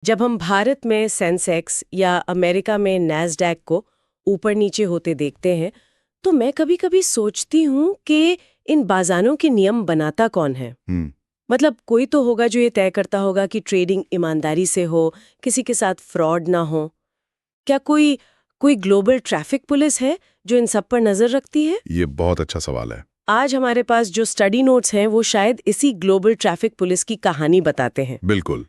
जब हम भारत में सेंसेक्स या अमेरिका में नैस्डैक को ऊपर नीचे होते देखते हैं तो मैं कभी-कभी सोचती हूँ कि इन बाजारों के नियम बनाता कौन है। हम्म। मतलब कोई तो होगा जो ये तय करता होगा कि ट्रेडिंग ईमानदारी से हो, किसी के साथ फ्रॉड ना हो। क्या कोई कोई ग्लोबल ट्रैफिक पुलिस है जो इन सब पर नजर रखती है? ये बहुत अच्छा सवाल है। आज हमारे पास जो स्टडी नोट्स हैं वो शायद इसी ग्लोबल ट्रैफिक पुलिस की कहानी बताते हैं। बिल्कुल।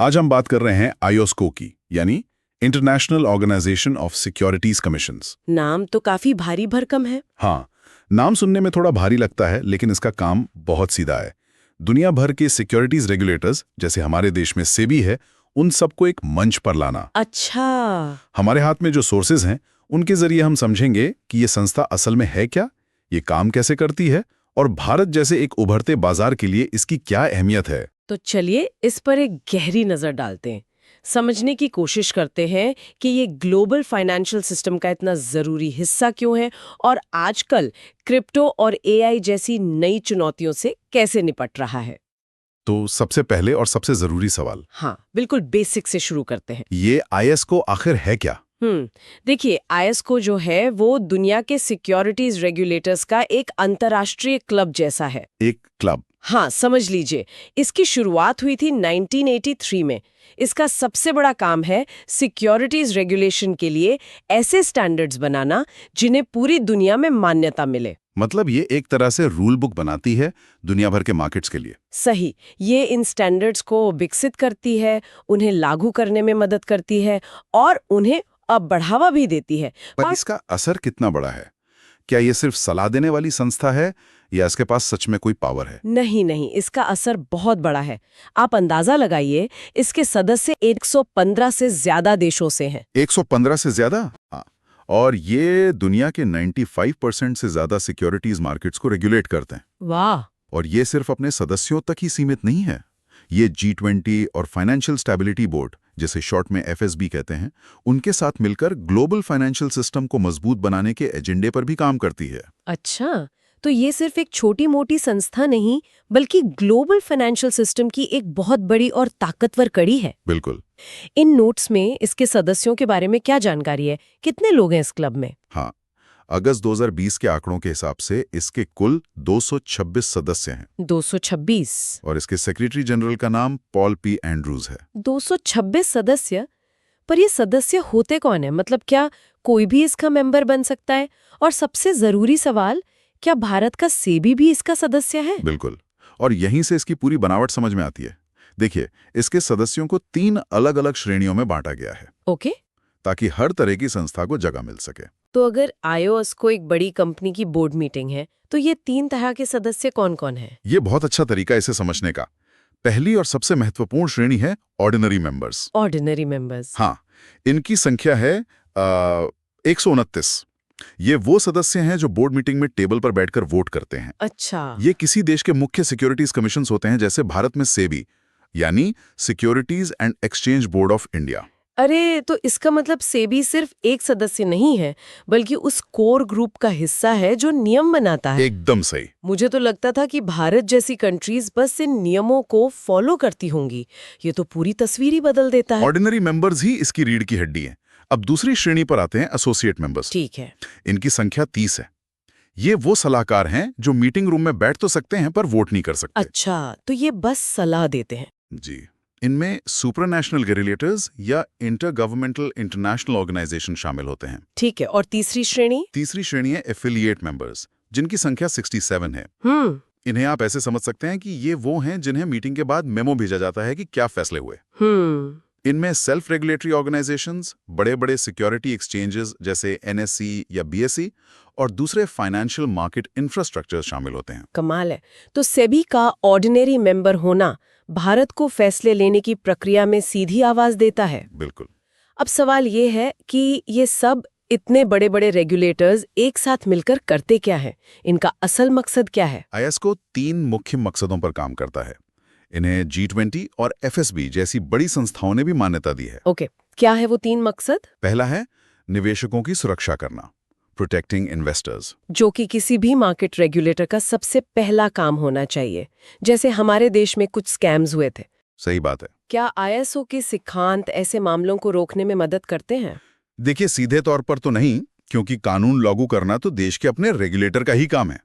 आज हम बात कर रहे हैं आईओस्को की, यानी international organisation of securities commissions. नाम तो काफी भारी भरकम है। हाँ, नाम सुनने में थोड़ा भारी लगता है, लेकिन इसका काम बहुत सीधा है। दुनिया भर के सिक्योरिटीज रेगुलेटर्स, जैसे हमारे देश में सेबी है, उन सबको एक मंच पर लाना। अच्छा। हमारे हाथ में जो सोर्सेज हैं, उनके जरिए हम समझेंगे कि ये संस्था असल में है क्या, ये काम कैसे करती है, और भारत जैसे एक उभरते बाजार के लिए इसकी क्या अहमियत है। तो चलिए इस पर एक गहरी नजर डालते हैं, समझने की कोशिश करते हैं कि ये ग्लोबल फाइनेंशियल सिस्टम का इतना जरूरी हिस्सा क्यों है और आजकल क्रिप्टो और एआई जैसी नई चुनौतियों से कैसे निपट रहा है। तो सबसे पहले और सबसे जरूरी सवाल, हाँ, बिल्कुल बेसिक से शुरू करते हैं। ये आईएसको आखिर है क्या? देखिए, आईएसको जो है वो दुनिया के सिक्योरिटीज रेगुलेटर्स का एक अंतर्राष्ट्रीय क्लब जैसा है। एक क्लब? हाँ, समझ लीजिए। इसकी शुरुआत हुई थी 1983 में। इसका सबसे बड़ा काम है सिक्योरिटीज रेगुलेशन के लिए ऐसे स्टैंडर्ड्स बनाना जिन्हें पूरी दुनिया में मान्यता मिले। मतलब ये एक तरह से रूल बुक बनाती है दुनिया भर के मार्केट्स के लिए। सही। ये इन स्टैंडर्ड्स को विकसित करती है, उन्हें लागू करने में मदद करती है और उन्हें अब बढ़ावा भी देती है। पर इसका असर कितना बड़ा है? क्या ये सिर्फ सलाह देने वाली संस्था है या इसके पास सच में कोई पावर है? नहीं नहीं, इसका असर बहुत बड़ा है। आप अंदाजा लगाइए, इसके सदस्य 115 से ज्यादा देशों से हैं। 115 से ज्यादा? हाँ। और ये दुनिया के 95% से ज्यादा सिक्योरिटीज मार्केट्स को रेगुलेट करते हैं। वाह। और ये सिर्फ अपने सदस्यों तक ही सीमित नहीं है। ये G20 और फाइनेंशियल स्टेबिलिटी बोर्ड, जिसे शॉर्ट में FSB कहते हैं, उनके साथ मिलकर ग्लोबल फाइनेंशियल सिस्टम को मजबूत बनाने के एजेंडे पर भी काम करती है। अच्छा, तो ये सिर्फ एक छोटी मोटी संस्था नहीं बल्कि ग्लोबल फाइनेंशियल सिस्टम की एक बहुत बड़ी और ताकतवर कड़ी है। बिल्कुल। इन नोट्स में इसके सदस्यों के बारे में क्या जानकारी है? कितने लोग हैं इस क्लब में? हाँ, अगस्त 2020 के आंकड़ों के हिसाब से इसके कुल 226 सदस्य हैं। 226? और इसके सेक्रेटरी जनरल का नाम पॉल पी एंड्रूज है। 226 सदस्य? पर ये सदस्य होते कौन है? मतलब क्या कोई भी इसका मेंबर बन सकता है? और सबसे जरूरी सवाल, क्या भारत का सेबी भी इसका सदस्य है? बिल्कुल। और यहीं से इसकी पूरी बनावट समझ में आती है। देखिए, इसके सदस्यों को 3 अलग-अलग श्रेणियों में बांटा गया है, ओके। ताकि हर तरह की संस्था को जगह मिल सके। तो अगर आईओएसको एक बड़ी कंपनी की बोर्ड मीटिंग है तो ये 3 तरह के सदस्य कौन-कौन हैं? ये बहुत अच्छा तरीका इसे समझने का। पहली और सबसे महत्वपूर्ण श्रेणी है ऑर्डिनरी मेंबर्स। Ordinary members. हाँ, इनकी संख्या है 129। ये वो सदस्य हैं जो बोर्ड मीटिंग में टेबल पर बैठकर वोट करते हैं। अच्छा। ये किसी देश के मुख्य सिक्योरिटीज कमीशंस होते हैं, जैसे भारत में सेबी, यानी securities and exchange board of India. अरे, तो इसका मतलब सेबी सिर्फ एक सदस्य नहीं है बल्कि उस कोर ग्रुप का हिस्सा है जो नियम बनाता है। एकदम सही। मुझे तो लगता था कि भारत जैसी कंट्रीज बस इन नियमों को फॉलो करती होंगी। ये तो पूरी तस्वीर ही बदल देता है। ऑर्डिनरी मेंबर्स ही इसकी रीढ़ की हड्डी हैं। अब दूसरी श्रेणी पर आते हैं एसोसिएट मेंबर्स। ठीक है। इनकी संख्या 30 है। ये वो सलाहकार हैं जो मीटिंग रूम में बैठ तो सकते हैं पर वोट नहीं कर सकते। अच्छा, तो ये बस सलाह देते हैं। जी। इनमें सुपरनेशनल रेगुलेटर्स या इंटर गवर्नमेंटल इंटरनेशनल ऑर्गेनाइजेशन शामिल होते हैं। ठीक है, और तीसरी श्रेणी? तीसरी श्रेणी है एफिलिएट मेंबर्स, जिनकी संख्या 67 है। इन्हें आप ऐसे समझ सकते हैं कि ये वो हैं जिन्हें मीटिंग के बाद मेमो भेजा जाता है कि क्या फैसले हुए। इनमें सेल्फ रेगुलेटरी ऑर्गेनाइजेशंस, बड़े-बड़े सिक्योरिटी एक्सचेंजेस जैसे NSE या BSE और दूसरे फाइनेंशियल मार्केट इंफ्रास्ट्रक्चर शामिल होते हैं। कमाल है। तो सेबी का ऑर्डिनरी मेंबर होना भारत को फैसले लेने की प्रक्रिया में सीधी आवाज देता है। बिल्कुल। अब सवाल ये है कि ये सब इतने बड़े बड़े रेगुलेटर्स एक साथ मिलकर करते क्या है? इनका असल मकसद क्या है? आईएसको 3 मुख्य मकसदों पर काम करता है। इन्हें G20 और FSB जैसी बड़ी संस्थाओं ने भी मान्यता दी है। ओके, क्या है वो 3 मकसद? पहला है निवेशकों की सुरक्षा करना, प्रोटेक्टिंग इन्वेस्टर्स, जो कि किसी भी मार्केट रेगुलेटर का सबसे पहला काम होना चाहिए। जैसे हमारे देश में कुछ स्कैम्स हुए थे, सही बात है। क्या ISO के सिद्धांत ऐसे मामलों को रोकने में मदद करते हैं? देखिए, सीधे तौर पर तो नहीं, क्योंकि कानून लागू करना तो देश के अपने रेगुलेटर का ही काम है।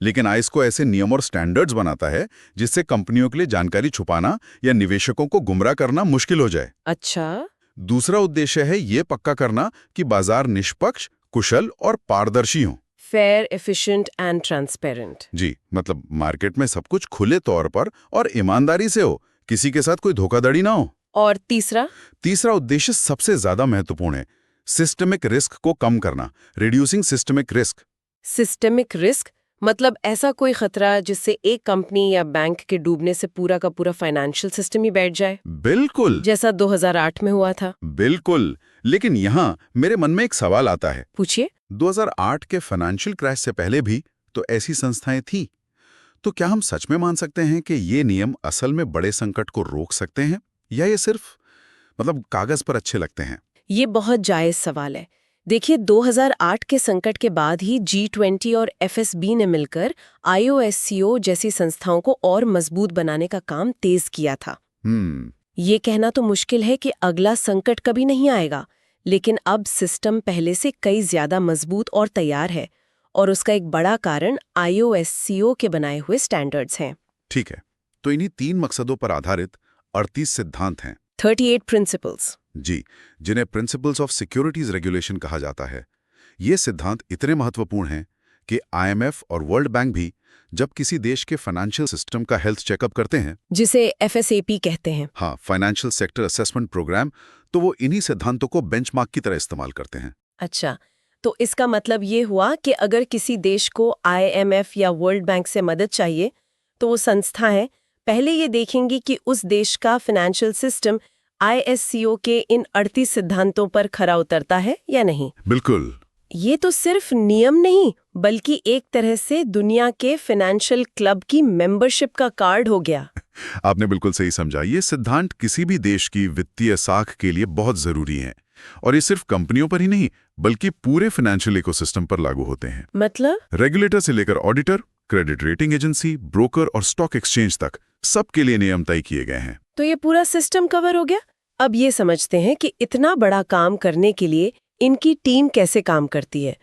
लेकिन ISO ऐसे नियम और स्टैंडर्ड्स बनाता है जिससे कंपनियों के लिए जानकारी छुपाना या निवेशकों को गुमराह करना मुश्किल हो जाए। अच्छा। दूसरा उद्देश्य है ये पक्का करना कि बाजार निष्पक्ष, कुशल और पारदर्शी हो। Fair, efficient and transparent. जी, मतलब मार्केट में सब कुछ खुले तौर पर और ईमानदारी से हो, किसी के साथ कोई धोखाधड़ी ना हो। और तीसरा उद्देश्य सबसे ज्यादा महत्वपूर्ण है, सिस्टमिक रिस्क को कम करना, reducing systemic risk. Systemic risk मतलब ऐसा कोई खतरा जिससे एक कंपनी या बैंक के डूबने से पूरा का पूरा फाइनेंशियल सिस्टम ही बैठ जाए? बिल्कुल, जैसा 2008 में हुआ था। बिल्कुल। लेकिन यहाँ मेरे मन में एक सवाल आता है। पूछिए। 2008 के फाइनेंशियल क्रैश से पहले भी तो ऐसी संस्थाएं थी, तो क्या हम सच में मान सकते हैं कि ये नियम असल में बड़े संकट को रोक सकते हैं, या ये सिर्फ कागज पर अच्छे लगते हैं? ये बहुत जायज सवाल है। देखिए, 2008 के संकट के बाद ही G20 और FSB ने मिलकर IOSCO जैसी संस्थाओं को और मजबूत बनाने का काम तेज किया था। ये कहना तो मुश्किल है कि अगला संकट कभी नहीं आएगा, लेकिन अब सिस्टम पहले से कई ज्यादा मजबूत और तैयार है, और उसका एक बड़ा कारण IOSCO के बनाए हुए स्टैंडर्ड्स हैं। ठीक है, तो इन्हीं 3 मकसदों पर आधारित 38 सिद्धांत हैं। 38 प्रिंसिपल्स। जी, जिन्हें प्रिंसिपल्स ऑफ सिक्योरिटीज रेगुलेशन कहा जाता है। ये सिद्धांत इतने महत्वपूर्ण हैं कि IMF और वर्ल्ड बैंक भी जब किसी देश के फाइनेंशियल सिस्टम का हेल्थ चेकअप करते हैं, जिसे FSAP कहते हैं, हाँ, फाइनेंशियल सेक्टर असेसमेंट प्रोग्राम, तो वो इन्हीं सिद्धांतों को बेंचमार्क की तरह इस्तेमाल करते हैं। अच्छा, तो इसका मतलब ये हुआ कि अगर किसी देश को IMF या वर्ल्ड बैंक से मदद चाहिए, तो वो संस्थाएं पहले ये देखेंगी कि उस देश का फाइनेंशियल सिस्टम ISCO के इन 38 सिद्धांतों पर खरा उतरता है या नहीं। बिल्कुल। ये तो सिर्फ नियम नहीं, बल्कि एक तरह से दुनिया के फाइनेंशियल क्लब की मेंबरशिप का कार्ड हो गया। आपने बिल्कुल सही समझा। ये सिद्धांत किसी भी देश की वित्तीय साख के लिए बहुत जरूरी हैं, और ये सिर्फ कंपनियों पर ही नहीं, बल्कि पूरे फाइनेंशियल इकोसिस्टम पर लागू होते हैं। मतलब रेगुलेटर से लेकर auditor, credit rating agency, broker और स्टॉक एक्सचेंज तक सबके लिए नियम तय किए गए हैं। तो ये पूरा सिस्टम कवर हो गया। अब ये समझते हैं कि इतना बड़ा काम करने के लिए इनकी टीम कैसे काम करती है,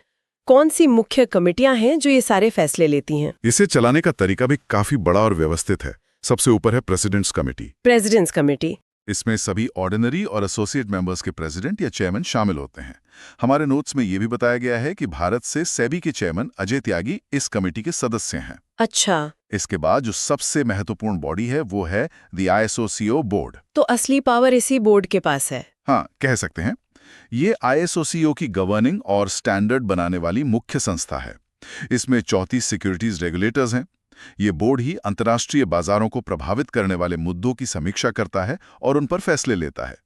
कौन सी मुख्य कमिटियां हैं जो ये सारे फैसले लेती हैं। इसे चलाने का तरीका भी काफी बड़ा और व्यवस्थित है। सबसे ऊपर है प्रेसिडेंट्स कमेटी। Presidents committee. इसमें सभी ऑर्डिनरी और एसोसिएट मेंबर्स के प्रेसिडेंट या चेयरमैन शामिल होते हैं। हमारे नोट्स में ये भी बताया गया है कि भारत से सेबी के चेयरमैन अजय त्यागी इस कमेटी के सदस्य हैं। अच्छा। इसके बाद जो सबसे महत्वपूर्ण बॉडी है वो है द ISOCO बोर्ड। तो असली पावर इसी बोर्ड के पास है। हाँ, कह सकते हैं। ये ISOCO की गवर्निंग और स्टैंडर्ड बनाने वाली मुख्य संस्था है। इसमें 34 सिक्योरिटीज रेगुलेटर्स हैं। ये बोर्ड ही अंतर्राष्ट्रीय बाजारों को प्रभावित करने वाले मुद्दों की समीक्षा करता है और उन पर फैसले लेता है।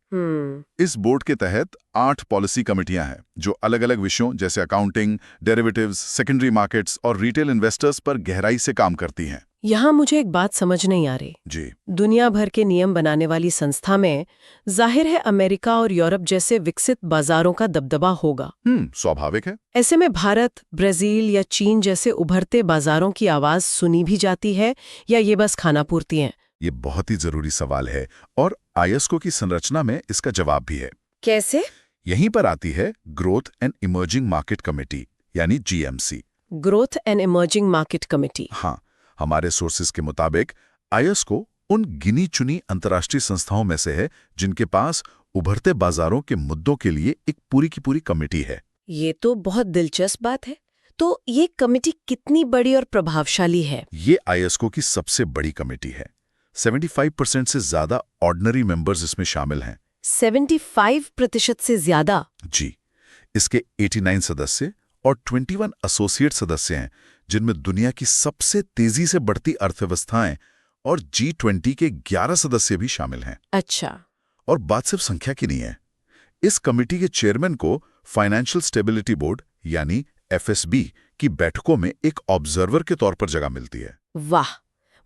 इस बोर्ड के तहत 8 पॉलिसी कमेटियां हैं जो अलग अलग विषयों जैसे अकाउंटिंग, डेरिवेटिव्स, सेकेंडरी मार्केट्स और रिटेल इन्वेस्टर्स पर गहराई से काम करती हैं। यहाँ मुझे एक बात समझ नहीं आ रही। जी। दुनिया भर के नियम बनाने वाली संस्था में जाहिर है अमेरिका और यूरोप जैसे विकसित बाजारों का दबदबा होगा। स्वाभाविक है। ऐसे में भारत, ब्राजील या चीन जैसे उभरते बाजारों की आवाज सुनी भी जाती है, या ये बस खाना पूर्ति है? ये बहुत ही जरूरी सवाल है, और ISCO की संरचना में इसका जवाब भी है। कैसे? यहीं पर आती है growth and emerging market committee, यानी GMC। Growth and emerging market committee. हाँ, हमारे सोर्सेज के मुताबिक ISCO उन गिनी चुनी अंतर्राष्ट्रीय संस्थाओं में से है जिनके पास उभरते बाजारों के मुद्दों के लिए एक पूरी की पूरी कमेटी है। ये तो बहुत दिलचस्प बात है। तो ये कमेटी कितनी बड़ी और प्रभावशाली है? ये ISCO की सबसे बड़ी कमेटी है। 75% से ज्यादा ऑर्डिनरी मेंबर्स इसमें शामिल हैं। 75% से ज्यादा? जी। इसके 89 सदस्य और 21 एसोसिएट सदस्य हैं, जिनमें दुनिया की सबसे तेजी से बढ़ती अर्थव्यवस्थाएं और G20 के 11 सदस्य भी शामिल हैं। अच्छा। और बात सिर्फ संख्या की नहीं है। इस कमेटी के चेयरमैन को फाइनेंशियल स्टेबिलिटी बोर्ड यानी FSB की बैठकों में एक ऑब्जर्वर के तौर पर जगह मिलती है। वाह,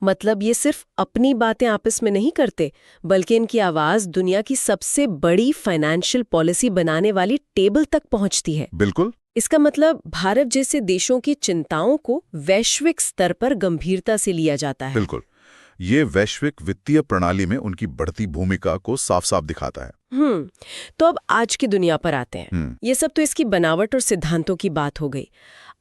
मतलब ये सिर्फ अपनी बातें आपस में नहीं करते, बल्कि इनकी आवाज दुनिया की सबसे बड़ी फाइनेंशियल पॉलिसी बनाने वाली टेबल तक पहुंचती है। बिल्कुल। इसका मतलब भारत जैसे देशों की चिंताओं को वैश्विक स्तर पर गंभीरता से लिया जाता है। बिल्कुल। ये वैश्विक वित्तीय प्रणाली में उनकी बढ़ती भूमिका को साफ साफ दिखाता है। तो अब आज की दुनिया पर आते हैं। ये सब तो इसकी बनावट और सिद्धांतों की बात हो गई।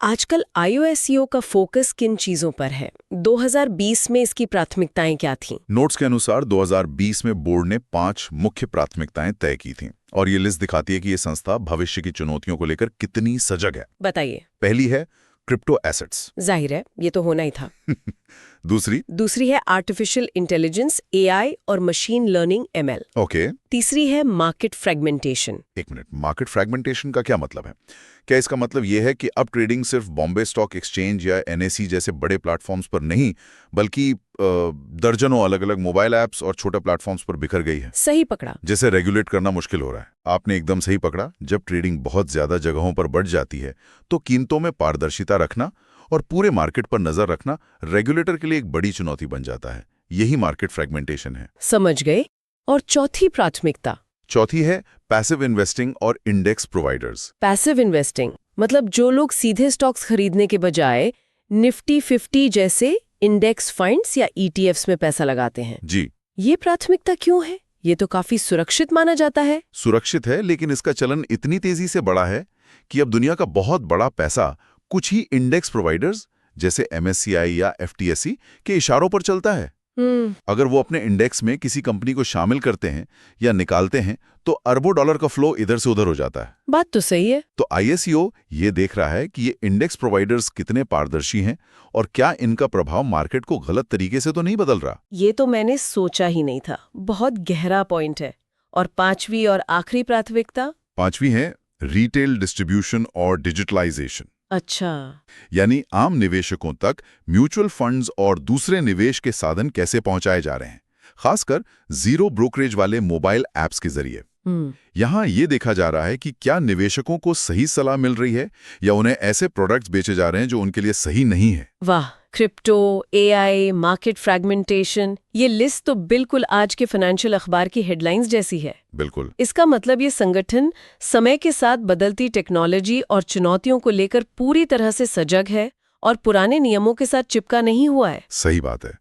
आजकल IOSCO का फोकस किन चीजों पर है? 2020 में इसकी प्राथमिकताएं क्या थीं? नोट्स के अनुसार 2020 में बोर्ड ने 5 मुख्य प्राथमिकताएं तय की थीं और ये लिस्ट दिखाती है कि ये संस्था भविष्य की चुनौतियों को लेकर कितनी सजग है। बताइए। पहली है क्रिप्टो एसेट्स। जाहिर है, ये तो होना ही था। दूसरी है आर्टिफिशियल इंटेलिजेंस, AI और मशीन लर्निंग, ML। ओके। तीसरी है मार्केट फ्रेगमेंटेशन। एक मिनट, मार्केट फ्रैगमेंटेशन का क्या मतलब है? क्या इसका मतलब यह है कि अब ट्रेडिंग सिर्फ बॉम्बे स्टॉक एक्सचेंज या NSE जैसे बड़े प्लेटफॉर्म्स पर नहीं, बल्कि दर्जनों अलग अलग मोबाइल ऐप्स और छोटे प्लेटफॉर्म्स पर बिखर गई है? सही पकड़ा। जैसे रेगुलेट करना मुश्किल हो रहा है। आपने एकदम सही पकड़ा। जब ट्रेडिंग बहुत ज्यादा जगहों पर बढ़ जाती है तो कीमतों में पारदर्शिता रखना और पूरे मार्केट पर नजर रखना रेगुलेटर के लिए एक बड़ी चुनौती बन जाता है। यही मार्केट फ्रैगमेंटेशन है। समझ गए। और चौथी प्राथमिकता? चौथी है पैसिव इन्वेस्टिंग और इंडेक्स प्रोवाइडर्स। पैसिव इन्वेस्टिंग मतलब जो लोग सीधे स्टॉक्स खरीदने के बजाय निफ्टी 50 जैसे इंडेक्स फंड्स या ETFs में पैसा लगाते हैं। जी। ये प्राथमिकता क्यों है? ये तो काफी सुरक्षित माना जाता है। सुरक्षित है, लेकिन इसका चलन इतनी तेजी से बढ़ा है कि अब दुनिया का बहुत बड़ा पैसा कुछ ही इंडेक्स प्रोवाइडर्स जैसे MSCI या FTSE के इशारों पर चलता है। अगर वो अपने इंडेक्स में किसी कंपनी को शामिल करते हैं या निकालते हैं तो अरबों डॉलर का फ्लो इधर से उधर हो जाता है। बात तो सही है। तो ISCO ये देख रहा है कि ये इंडेक्स प्रोवाइडर्स कितने पारदर्शी हैं और क्या इनका प्रभाव मार्केट को गलत तरीके से तो नहीं बदल रहा। ये तो मैंने सोचा ही नहीं था। बहुत गहरा पॉइंट है। और पांचवी और आखिरी प्राथमिकता? पांचवी है रिटेल डिस्ट्रीब्यूशन और डिजिटलाइजेशन। अच्छा। यानी आम निवेशकों तक म्यूचुअल फंड्स और दूसरे निवेश के साधन कैसे पहुंचाए जा रहे हैं, खासकर जीरो ब्रोकरेज वाले मोबाइल ऐप्स के जरिए। यहां ये देखा जा रहा है कि क्या निवेशकों को सही सलाह मिल रही है या उन्हें ऐसे प्रोडक्ट्स बेचे जा रहे हैं जो उनके लिए सही नहीं है। वाह, क्रिप्टो, AI, मार्केट फ्रैगमेंटेशन, ये लिस्ट तो बिल्कुल आज के फाइनेंशियल अखबार की हेडलाइंस जैसी है। बिल्कुल। इसका मतलब ये संगठन समय के साथ बदलती टेक्नोलॉजी और चुनौतियों को लेकर पूरी तरह से सजग है और पुराने नियमों के साथ चिपका नहीं हुआ है। सही बात है।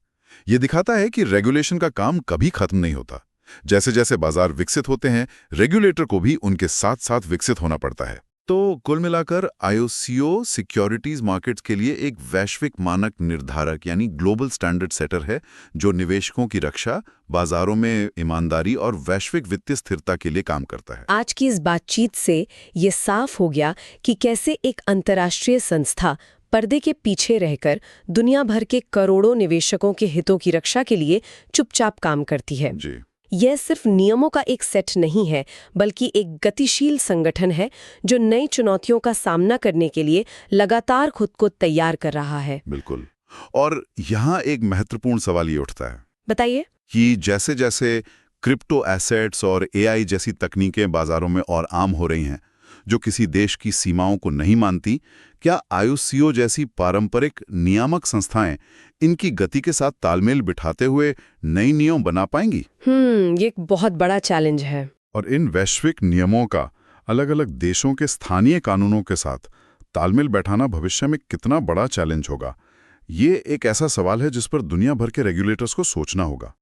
ये दिखाता है कि रेगुलेशन का काम कभी खत्म नहीं होता। जैसे जैसे बाजार विकसित होते हैं, रेगुलेटर को भी उनके साथ साथ विकसित होना पड़ता है। तो कुल मिलाकर IOSCO सिक्योरिटीज मार्केट्स के लिए एक वैश्विक मानक निर्धारक यानी ग्लोबल स्टैंडर्ड सेटर है, जो निवेशकों की रक्षा, बाजारों में ईमानदारी और वैश्विक वित्तीय स्थिरता के लिए काम करता है। आज की इस बातचीत से ये साफ हो गया कि कैसे एक अंतर्राष्ट्रीय संस्था पर्दे के पीछे रहकर दुनिया भर के करोड़ों निवेशकों के हितों की रक्षा के लिए चुपचाप काम करती है। जी। यह सिर्फ नियमों का एक सेट नहीं है, बल्कि एक गतिशील संगठन है जो नई चुनौतियों का सामना करने के लिए लगातार खुद को तैयार कर रहा है। बिल्कुल। और यहाँ एक महत्वपूर्ण सवाल ये उठता है। बताइए। कि जैसे जैसे क्रिप्टो एसेट्स और AI जैसी तकनीकें बाजारों में और आम हो रही हैं, जो किसी देश की सीमाओं को नहीं मानती, क्या IOSCO जैसी पारंपरिक नियामक संस्थाएं इनकी गति के साथ तालमेल बिठाते हुए नई नियम बना पाएंगी? ये एक बहुत बड़ा चैलेंज है। और इन वैश्विक नियमों का अलग-अलग देशों के स्थानीय कानूनों के साथ तालमेल बैठाना भविष्य में कितना बड़ा चैलेंज होगा, ये एक ऐसा सवाल है जिस पर दुनिया भर के रेगुलेटर्स को सोचना होगा।